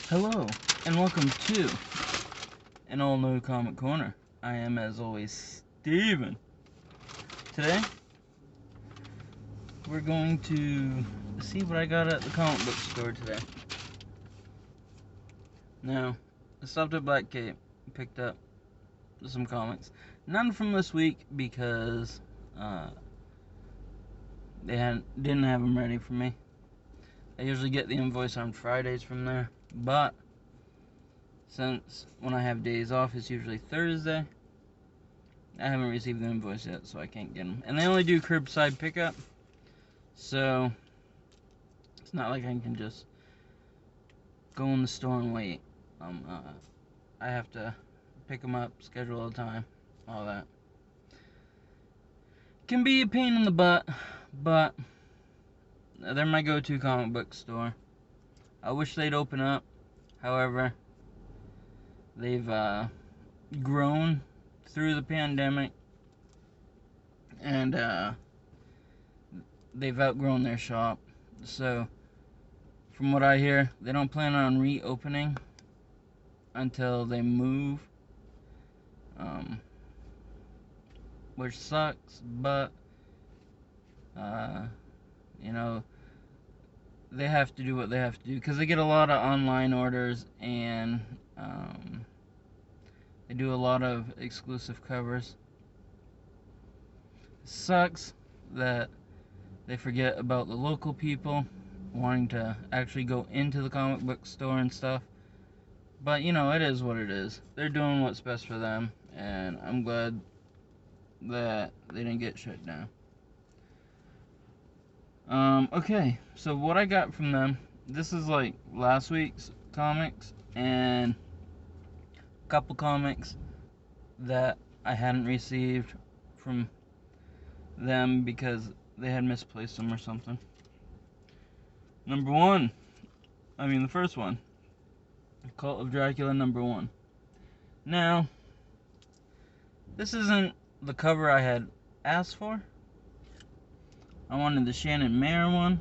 Hello, and welcome to an all-new Comic Corner. I am, as always, Steven. Today, we're going to see what I got at the comic book store today. Now, I stopped at Black Cape, picked up some comics. None from this week because they didn't have them ready for me. I usually get the invoice on Fridays from there, but since when I have days off, it's usually Thursday. I haven't received the invoice yet, so I can't get them. And they only do curbside pickup, so it's not like I can just go in the store and wait. I have to pick them up, schedule a time, all that. Can be a pain in the butt, but they're my go-to comic book store. I wish they'd open up. However, they've grown through the pandemic, and they've outgrown their shop. So, from what I hear, they don't plan on reopening until they move, which sucks, but you know, they have to do what they have to do because they get a lot of online orders, and they do a lot of exclusive covers. It sucks that they forget about the local people wanting to actually go into the comic book store and stuff. But, you know, it is what it is. They're doing what's best for them, and I'm glad that they didn't get shut down. Okay, so what I got from them, this is like last week's comics, and a couple comics that I hadn't received from them because they had misplaced them or something. The first one, Cult of Dracula #1. Now, this isn't the cover I had asked for. I wanted the Shannon Mayer one.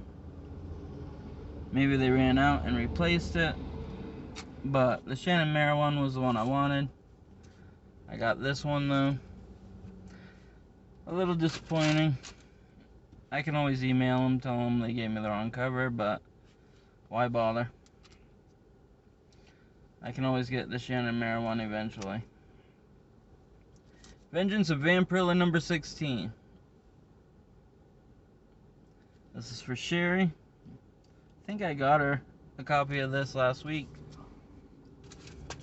Maybe they ran out and replaced it, but the Shannon Mayer one was the one I wanted. I got this one though. A little disappointing. I can always email them, tell them they gave me the wrong cover, but why bother? I can always get the Shannon Mayer one eventually. Vengeance of Vampirilla #16. This is for Sherry. I think I got her a copy of this last week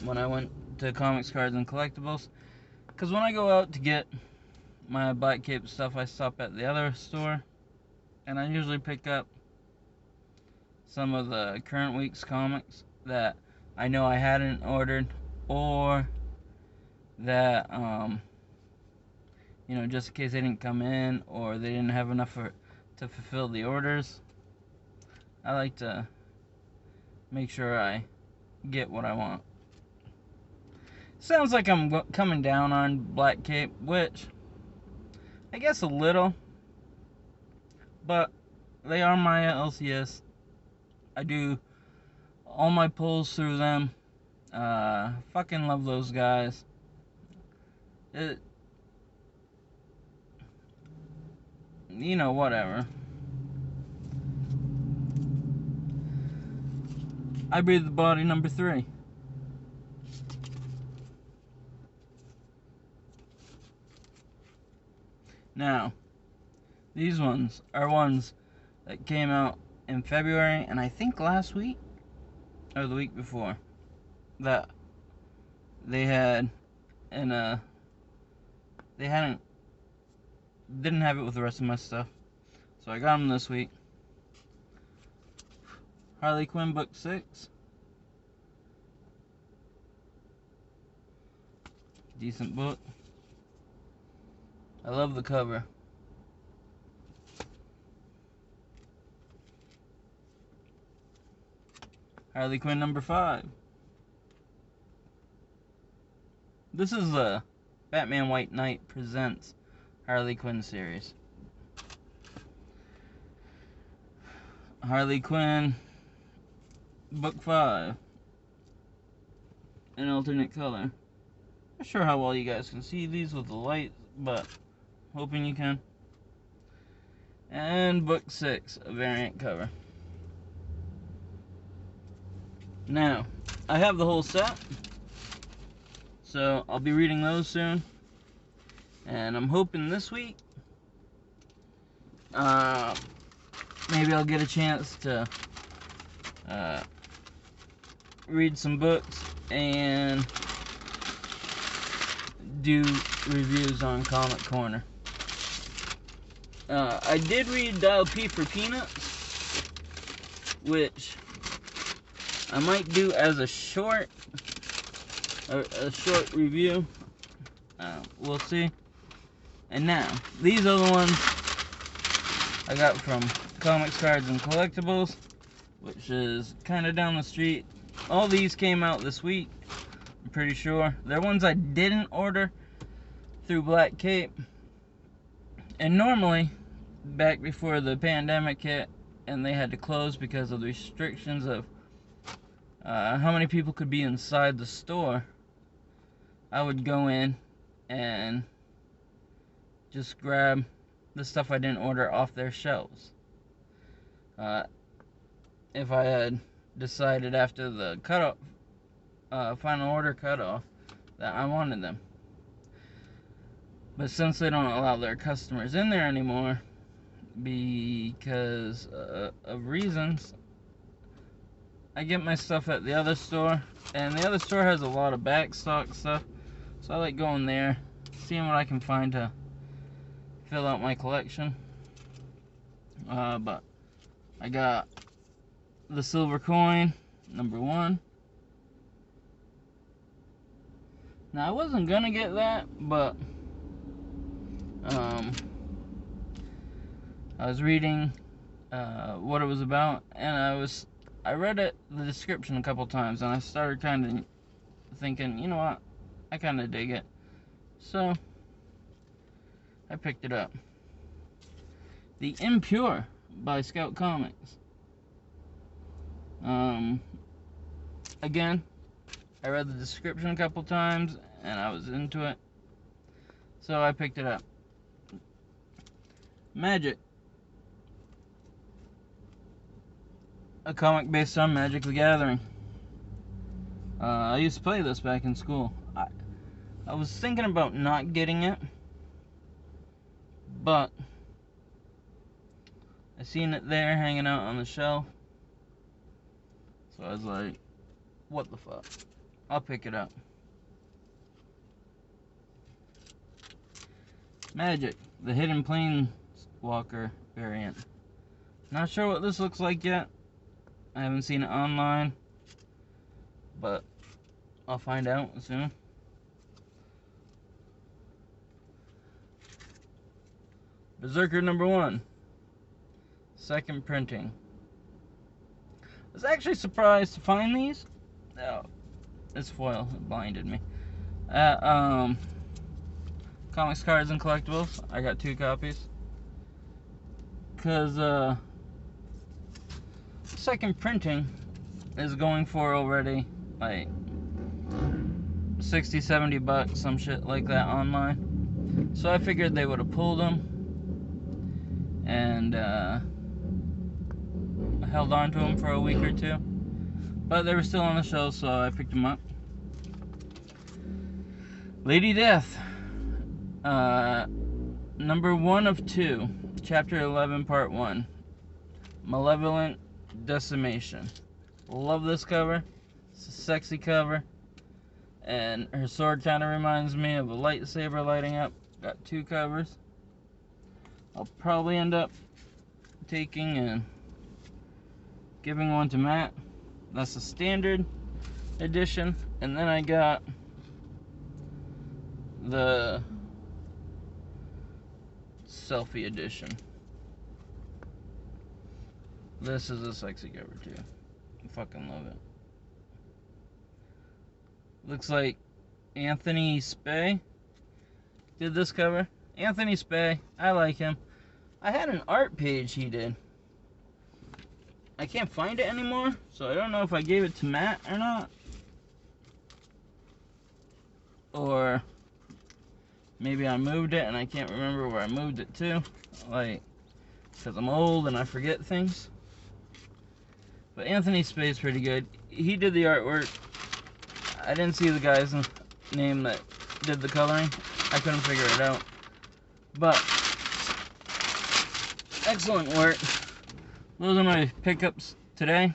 when I went to Comics, Cards, and Collectibles. Because when I go out to get my Black Cape stuff, I stop at the other store, and I usually pick up some of the current week's comics that I know I hadn't ordered, or that, you know, just in case they didn't come in, or they didn't have enough to fulfill the orders. I like to make sure I get what I want. Sounds like I'm coming down on Black Cape, which I guess a little, but they are my LCS. I do all my pulls through them. Fucking love those guys. You know, whatever. I Breathe the Body #3. Now, these ones are ones that came out in February, and I think last week or the week before, that they had, and they didn't have it with the rest of my stuff, so I got them this week. Harley Quinn book 6. Decent book. I love the cover. Harley Quinn #5. This is the Batman White Knight Presents Harley Quinn series. Harley Quinn Book 5. an alternate color. Not sure how well you guys can see these with the light, but hoping you can. And book 6, a variant cover. Now, I have the whole set, so I'll be reading those soon. And I'm hoping this week, maybe I'll get a chance to read some books and do reviews on Comic Corner. I did read Dial P for Peanuts, which I might do as a short review. We'll see. And now, these are the ones I got from Comics, Cards, and Collectibles, which is kind of down the street. All these came out this week, I'm pretty sure. They're ones I didn't order through Black Cape. And normally, back before the pandemic hit and they had to close because of the restrictions of how many people could be inside the store, I would go in and just grab the stuff I didn't order off their shelves. If I had decided after the cutoff, final order cutoff, that I wanted them. But since they don't allow their customers in there anymore because of reasons, I get my stuff at the other store, and the other store has a lot of back stock stuff, so I like going there, seeing what I can find to fill out my collection. But I got the silver coin, number 1. Now I wasn't gonna get that, but I was reading what it was about, and I read the description a couple times, and I started kind of thinking, you know what, I kind of dig it, so I picked it up. The Impure by Scout Comics. Again, I read the description a couple times, and I was into it, so I picked it up. Magic. A comic based on Magic the Gathering. I used to play this back in school. I was thinking about not getting it, but I seen it there hanging out on the shelf, so I was like, what the fuck, I'll pick it up. Magic, the Hidden Planeswalker variant. Not sure what this looks like yet. I haven't seen it online, but I'll find out soon. Berserker number 1, second printing. I was actually surprised to find these. Oh, this foil blinded me. Comics, Cards, and Collectibles. I got 2 copies. Because second printing is going for already like 60-70 bucks, some shit like that online. So I figured they would have pulled them, and I held on to them for a week or 2, but they were still on the shelf, so I picked them up. Lady Death, number 1 of 2, chapter 11, part 1, Malevolent Decimation. Love this cover. It's a sexy cover, and her sword kind of reminds me of a lightsaber lighting up. Got 2 covers. I'll probably end up taking and giving one to Matt. That's the standard edition, and then I got the selfie edition. This is a sexy cover too. I fucking love it. Looks like Anthony Spey did this cover. Anthony Spey, I like him. I had an art page he did. I can't find it anymore, so I don't know if I gave it to Matt or not. or maybe I moved it and I can't remember where I moved it to, like, because I'm old and I forget things. But Anthony Spade's pretty good. He did the artwork. I didn't see the guy's name that did the coloring. I couldn't figure it out. But excellent work. Those are my pickups today.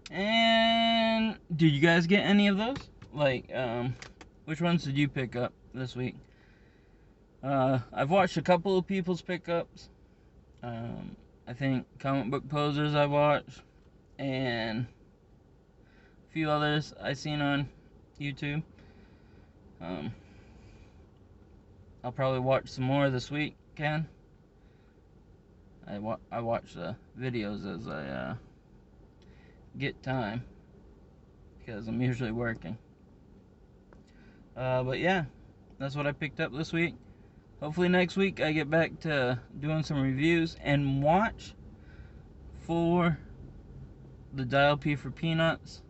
And did you guys get any of those? Like, which ones did you pick up this week? I've watched a couple of people's pickups. I think Comic Book Posers I watched, and a few others I seen on YouTube. I'll probably watch some more this weekend. I watch the videos as I get time, because I'm usually working. But yeah, that's what I picked up this week. Hopefully next week I get back to doing some reviews and watch for the Dial P for Peanuts.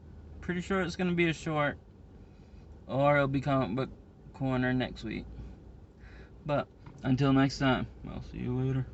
Pretty sure it's going to be a short, or it'll be Comic Book Corner next week. But until next time, I'll see you later.